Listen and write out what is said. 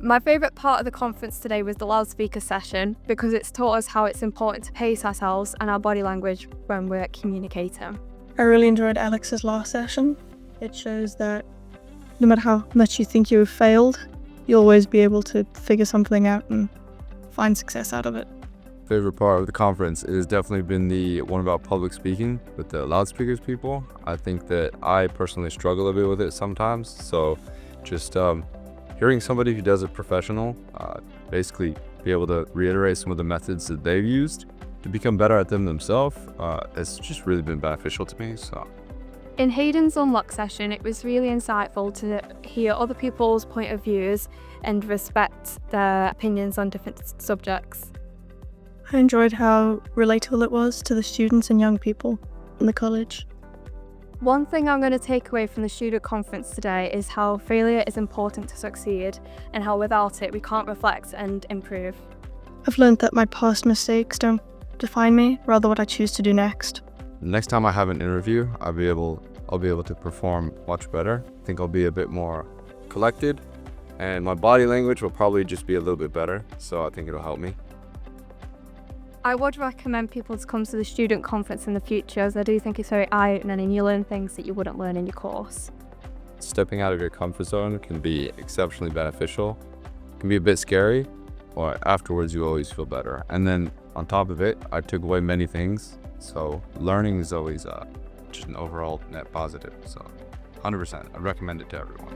My favourite part of the conference today was the loudspeaker session because it's taught us how it's important to pace ourselves and our body language when we're communicating. I really enjoyed Alex's last session. It shows that no matter how much you think you've failed, you'll always be able to figure something out and find success out of it. Favorite part of the conference has definitely been the one about public speaking with the loudspeakers people. I think that I personally struggle a bit with it sometimes, so just hearing somebody who does it professional, basically be able to reiterate some of the methods that they've used to become better at them themselves, it's just really been beneficial to me. So, in Hayden's Unloc session, it was really insightful to hear other people's point of views and respect their opinions on different subjects. I enjoyed how relatable it was to the students and young people in the college. One thing I'm going to take away from the student conference today is how failure is important to succeed and how without it we can't reflect and improve. I've learned that my past mistakes don't define me, rather what I choose to do next. next time I have an interview, I'll be able to perform much better. I think I'll be a bit more collected, and my body language will probably just be a little bit better, so I think it'll help me. I would recommend people to come to the student conference in the future, as I do think it's very eye-opening and you learn things that you wouldn't learn in your course. Stepping out of your comfort zone can be exceptionally beneficial. It can be a bit scary, but afterwards you always feel better. And then on top of it, I took away many things. So learning is always just an overall net positive. So 100%, I recommend it to everyone.